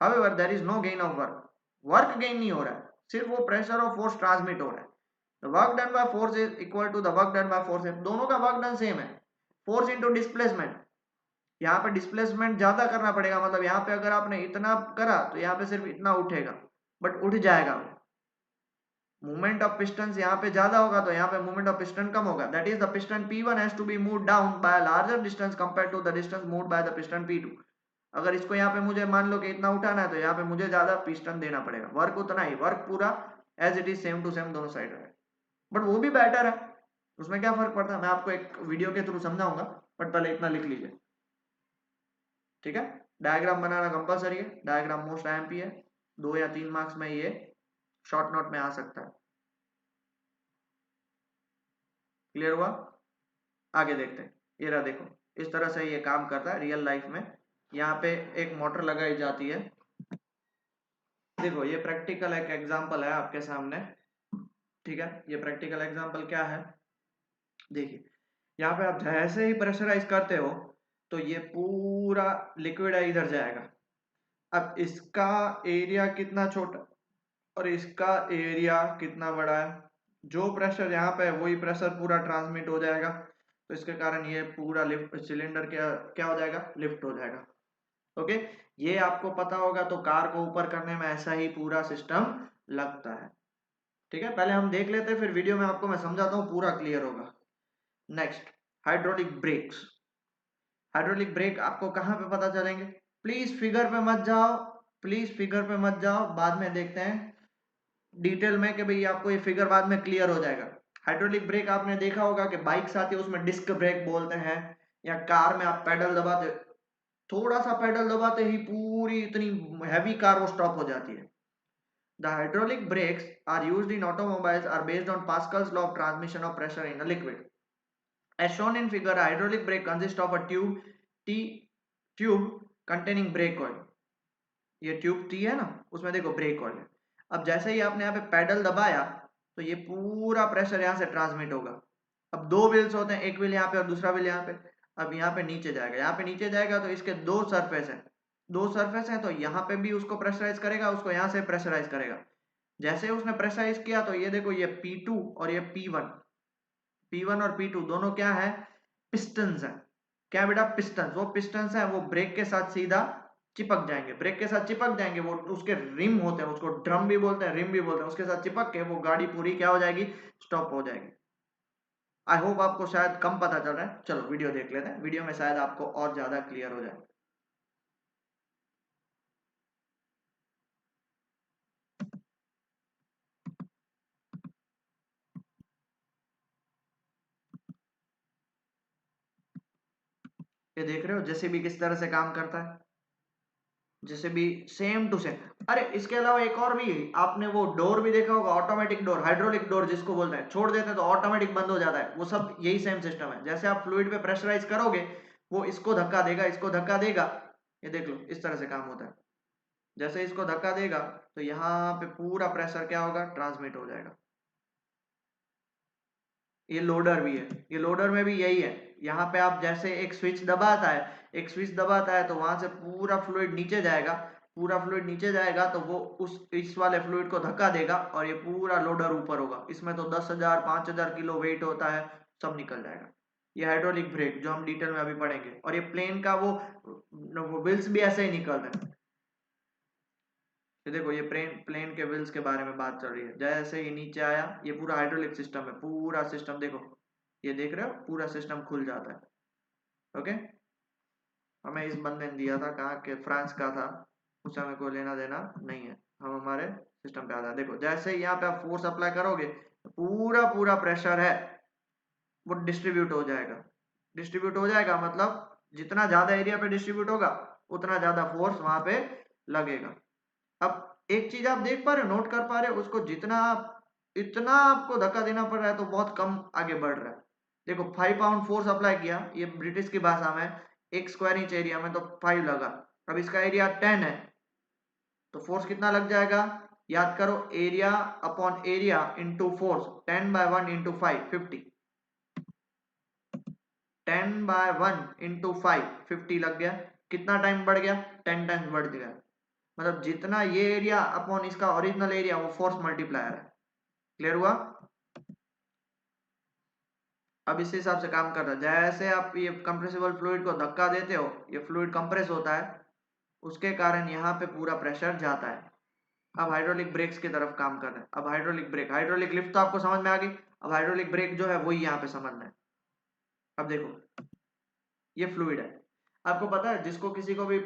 However, there is no gain of work, work gain नहीं हो रहा है, सिर्फ वो प्रेशर और फोर्स ट्रांसमिट हो रहा है। The work done by force is equal to the work done by force, दोनों का वर्क डन सेम है। फोर्स इंटू डिस्प्लेसमेंट, यहाँ पे डिस्प्लेसमेंट ज्यादा करना पड़ेगा, मतलब यहाँ पे अगर आपने इतना करा तो यहाँ पे सिर्फ इतना उठेगा, बट उठ जाएगा। मूवमेंट ऑफ पिस्टन यहाँ पे ज्यादा होगा तो यहाँ पे मूवमेंट ऑफ पिस्टन कम होगा। That is the piston P1 has to be move down by a larger distance compared to the distance moved by the piston P2। अगर इसको यहाँ पे मुझे मान लो कि इतना उठाना है तो यहाँ पे मुझे ज्यादा पिस्टन देना पड़ेगा, वर्क उतना ही, वर्क पूरा as it is same to same दोनों साइड है, बट वो भी बेटर है। उसमें क्या फर्क पड़ता है, मैं आपको एक वीडियो के थ्रू समझाऊंगा, बट पहले इतना लिख लीजिए, ठीक है। डायग्राम बनाना कंपलसरी है, डायग्राम मोस्ट आईएमपी है, 2 या 3 मार्क्स में ये शॉर्ट नोट में आ सकता है। क्लियर हुआ, आगे देखते हैं। ये रहा, देखो इस तरह से ये काम करता है रियल लाइफ में। यहाँ पे एक मोटर लगाई जाती है, देखो ये प्रैक्टिकल एक एग्जांपल है आपके सामने, ठीक है। ये प्रैक्टिकल एग्जांपल क्या है, देखिए यहाँ पे आप जैसे ही प्रेशराइज करते हो तो ये पूरा लिक्विड है इधर जाएगा। अब इसका एरिया कितना छोटा और इसका एरिया कितना बड़ा है, जो प्रेशर यहाँ पे है वही प्रेशर पूरा ट्रांसमिट हो जाएगा, तो इसके कारण ये पूरा लिफ्ट सिलेंडर क्या हो जाएगा, लिफ्ट हो जाएगा। ओके, ये आपको पता होगा, तो कार को ऊपर करने में ऐसा ही पूरा सिस्टम लगता है, ठीक है। पहले हम देख लेते हैं, फिर वीडियो में आपको मैं समझाता हूँ, पूरा क्लियर होगा। Next, hydraulic breaks. Hydraulic brake आपको कहाँ पे पता चलेंगे, प्लीज फिगर पे मत जाओ, प्लीज फिगर पे मत जाओ, बाद में देखते हैं डिटेल में कि भाई आपको ये फिगर बाद में क्लियर हो जाएगा। हाइड्रोलिक ब्रेक आपने देखा होगा कि बाइक्स आती है उसमें डिस्क ब्रेक बोलते हैं, या कार में आप पैडल दबाते, थोड़ा सा पैडल दबाते ही पूरी इतनी हैवी कार वो स्टॉप हो जाती है। The hydraulic brakes are used in automobiles are based on Pascal's law of transmission of pressure in a liquid. As shown in figure, a hydraulic brake consists of a tube containing brake oil. ये tube T है ना, उसमें देखो brake oil है। अब जैसे ही आपने यहाँ पे पैडल दबाया तो ये पूरा प्रेशर यहाँ से ट्रांसमिट होगा। अब दो व्हील्स होते हैं, एक व्हील यहाँ पे और दूसरा व्हील यहाँ पे। अब यहाँ पे नीचे जाएगा, यहाँ पे नीचे जाएगा तो इसके दो सरफेस है, दो सरफेस है, तो यहाँ पे भी उसको प्रेशराइज करेगा, उसको यहाँ से प्रेशराइज करेगा। जैसे उसने प्रेशराइज किया तो ये देखो ये P2 और ये P1 और P2 दोनों क्या है, पिस्टन्स है। क्या बेटा, पिस्टन्स। वो पिस्टन्स है, वो ब्रेक के साथ सीधा चिपक जाएंगे, ब्रेक के साथ चिपक जाएंगे। वो उसके रिम होते हैं, उसको ड्रम भी बोलते हैं, रिम भी बोलते हैं, उसके साथ चिपक के वो गाड़ी पूरी क्या हो जाएगी, स्टॉप हो जाएगी। आई होप आपको शायद कम पता चल रहा है। चलो वीडियो देख लेते हैं, वीडियो में शायद आपको और ज्यादा क्लियर हो जाए। ये देख रहे हो जैसे भी किस तरह से काम करता है, जैसे भी सेम टू सेम। अरे इसके अलावा एक और भी, आपने वो डोर भी देखा होगा, ऑटोमेटिक डोर, हाइड्रोलिक डोर जिसको बोलते हैं, छोड़ देते हैं तो ऑटोमेटिक बंद हो जाता है। वो सब यही सेम सिस्टम है। जैसे आप फ्लूइड पे प्रेशराइज करोगे, वो इसको धक्का देगा, इसको धक्का देगा। ये देख लो इस तरह से काम होता है। जैसे इसको धक्का देगा तो यहाँ पे पूरा प्रेशर क्या होगा, ट्रांसमिट हो जाएगा। ये लोडर भी है, ये लोडर में भी यही है। यहाँ पे आप जैसे एक स्विच दबाता है, एक स्विच दबाता है तो वहां से पूरा फ्लूइड नीचे जाएगा, पूरा फ्लूइड नीचे जाएगा तो वो उस इस वाले फ्लूइड को धक्का देगा और ये पूरा लोडर ऊपर होगा। इसमें तो 10,000 5,000 किलो वेट होता है, सब निकल जाएगा। ये हाइड्रोलिक ब्रेक जो हम डिटेल में अभी पढ़ेंगे। और ये प्लेन का वो व्हील्स भी ऐसे ही निकल रहे हैं। ये देखो ये प्लेन प्लेन के व्हील्स के बारे में बात चल रही है। जैसे ही नीचे आया, ये पूरा हाइड्रोलिक सिस्टम है, पूरा सिस्टम देखो, ये देख रहे हो पूरा सिस्टम खुल जाता है। ओके, हमें इस बंदे ने दिया था, कहाँ के, फ्रांस का था, उससे हमें कोई लेना देना नहीं है, हम हमारे सिस्टम पे आता है। देखो जैसे ही यहाँ पे आप फोर्स अप्लाई करोगे, पूरा पूरा प्रेशर है वो डिस्ट्रीब्यूट हो जाएगा। डिस्ट्रीब्यूट हो जाएगा मतलब जितना ज्यादा एरिया पे डिस्ट्रीब्यूट होगा, उतना ज्यादा फोर्स वहां पे लगेगा। अब एक चीज आप देख पा रहे हो, नोट कर पा रहे हो उसको, जितना आप इतना आपको धक्का देना पड़ रहा है तो बहुत कम आगे बढ़ रहा है। देखो 5 पाउंड फोर्स अप्लाई किया, ये ब्रिटिश की भाषा में, एक स्क्वायर इंच एरिया में तो 5 लगा। अब इसका एरिया 10 है तो फोर्स कितना लग जाएगा, याद करो, area upon area into force, 10/1 into 5 50, 10/1 into 5 50 लग गया। कितना टाइम बढ़ गया, 10 टाइम्स बढ़ गया। मतलब जितना ये एरिया अपॉन इसका ओरिजिनल एरिया, वो फोर्स मल्टीप्लायर है। क्लियर हुआ। अब इस हिसाब से काम करता है। जैसे आप ये कंप्रेसिबल फ्लूइड को धक्का देते हो, ये फ्लूइड कंप्रेस होता है, उसके कारण यहाँ पे पूरा प्रेशर जाता है। अब हाइड्रोलिक ब्रेक्स की तरफ काम कर रहे हैं। अब हाइड्रोलिक ब्रेक, हाइड्रोलिक लिफ्ट तो आपको समझ में आ गई। अब हाइड्रोलिक ब्रेक जो है वही यहाँ पे समझना है। अब देखो ये फ्लूइड है, आपको पता है, जिसको किसी को भी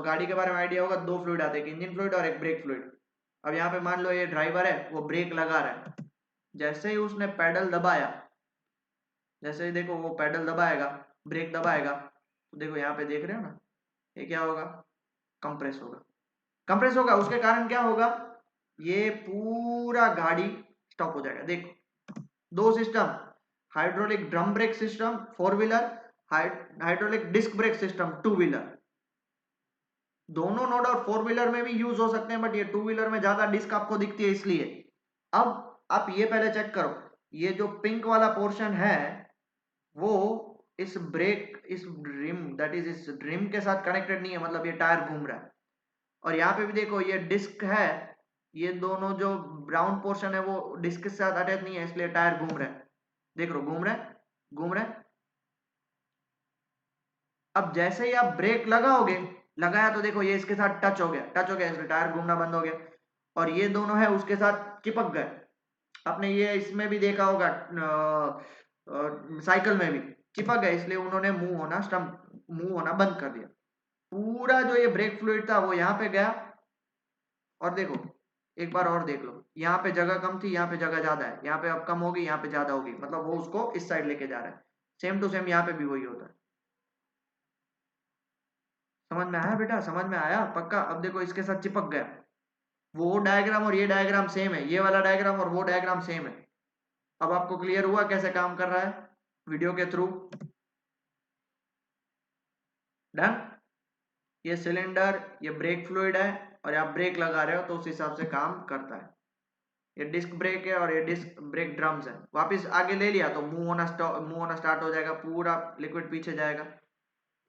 गाड़ी के बारे में आइडिया होगा, दो फ्लूइड आते हैं, एक इंजन फ्लूइड और एक ब्रेक फ्लूइड। अब यहाँ पे मान लो ये ड्राइवर है, वो ब्रेक लगा रहा है, जैसे ही उसने पैडल दबाया, जैसे ही देखो वो पैडल दबाएगा, ब्रेक दबाएगा, तो देखो यहाँ पे देख रहे हो ना, ये क्या होगा, कंप्रेस होगा। कंप्रेस होगा, उसके कारण क्या होगा, ये पूरा गाड़ी स्टॉप हो जाएगा। देखो दो system, hydraulic drum brake system four wheeler, hydraulic disc brake system two wheeler. दोनों नो डाउट फोर व्हीलर में भी यूज हो सकते हैं, बट ये टू व्हीलर में ज्यादा डिस्क आपको दिखती है इसलिए। अब आप ये पहले चेक करो, ये जो पिंक वाला पोर्शन है वो इस ब्रेक, इस ड्रिम, दैट इज इस ड्रिम के साथ कनेक्टेड नहीं है, मतलब ये टायर घूम रहा है। और यहाँ पे भी देखो ये डिस्क है, ये दोनों जो ब्राउन पोर्शन है वो डिस्क के साथ अटैच नहीं है, इसलिए टायर घूम रहा है। देख लो घूम रहा है, घूम रहा है। अब जैसे ही आप ब्रेक लगाओगे, लगाया तो देखो ये इसके साथ टच हो गया, टच हो गया, इसलिए टायर घूमना बंद हो गया। और ये दोनों है उसके साथ चिपक गए। आपने ये इसमें भी देखा होगा, साइकिल में भी चिपक गए, इसलिए उन्होंने मूव होना बंद कर दिया। पूरा जो ये ब्रेक फ्लूइड था वो यहाँ पे गया। और देखो एक बार और देख लो, यहाँ पे जगह कम थी, यहाँ पे जगह ज्यादा है, यहाँ पे अब कम होगी, यहाँ पे ज्यादा होगी, मतलब वो उसको इस साइड लेके जा रहा है। सेम टू सेम यहाँ पे भी वही होता है। समझ में आया बेटा, समझ में आया पक्का। अब देखो इसके साथ चिपक गया, वो डायग्राम और ये डायग्राम सेम है, ये वाला डायग्राम और वो डायग्राम सेम है। अब आपको क्लियर हुआ कैसे काम कर रहा है वीडियो के थ्रू। डन। ये सिलेंडर, ये ब्रेक फ्लूइड है, और आप ब्रेक लगा रहे हो तो उस हिसाब से काम करता है। ये डिस्क ब्रेक है और ये डिस्क ब्रेक ड्रम्स है। वापस आगे ले लिया तो मूव होना स्टार्ट हो जाएगा, पूरा लिक्विड पीछे जाएगा।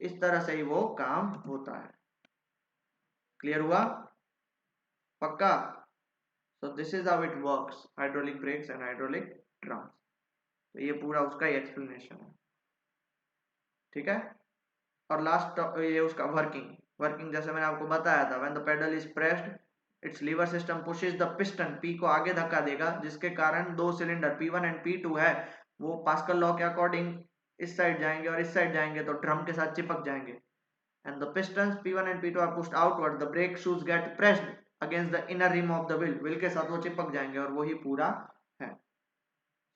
इस तरह से ही वो काम होता है। क्लियर हुआ? पक्का? So this is how it works, hydraulic brakes and hydraulic drums। तो ये पूरा उसका ही एक्सप्लेनेशन है, ठीक है। और लास्ट ये उसका वर्किंग जैसे मैंने आपको बताया था, when the pedal is pressed its lever system pushes the piston, P को आगे धक्का देगा, जिसके कारण दो सिलेंडर P1 एंड P2 है वो पास्कल लॉ के अकॉर्डिंग इस साइड जाएंगे और इस साइड जाएंगे तो ड्रम के साथ चिपक जाएंगे। And the pistons P1 and P2 are pushed outward, the brake shoes get pressed against the inner rim of the wheel के साथ वो चिपक जाएंगे और वही पूरा है।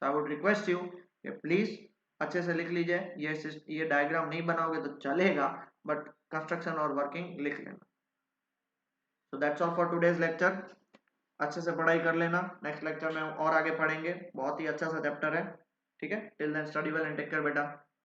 So I would request you कि प्लीज अच्छे से लिख लीजिए। ये डायग्राम नहीं बनाओगे तो चलेगा, बट कंस्ट्रक्शन और वर्किंग लिख लेना। So that's all for today's lecture। अच्छे से पढ़ाई कर लेना, नेक्स्ट लेक्चर में और आगे पढ़ेंगे, बहुत ही अच्छा सा चैप्टर है, ठीक है। Till then study well and take care बेटा।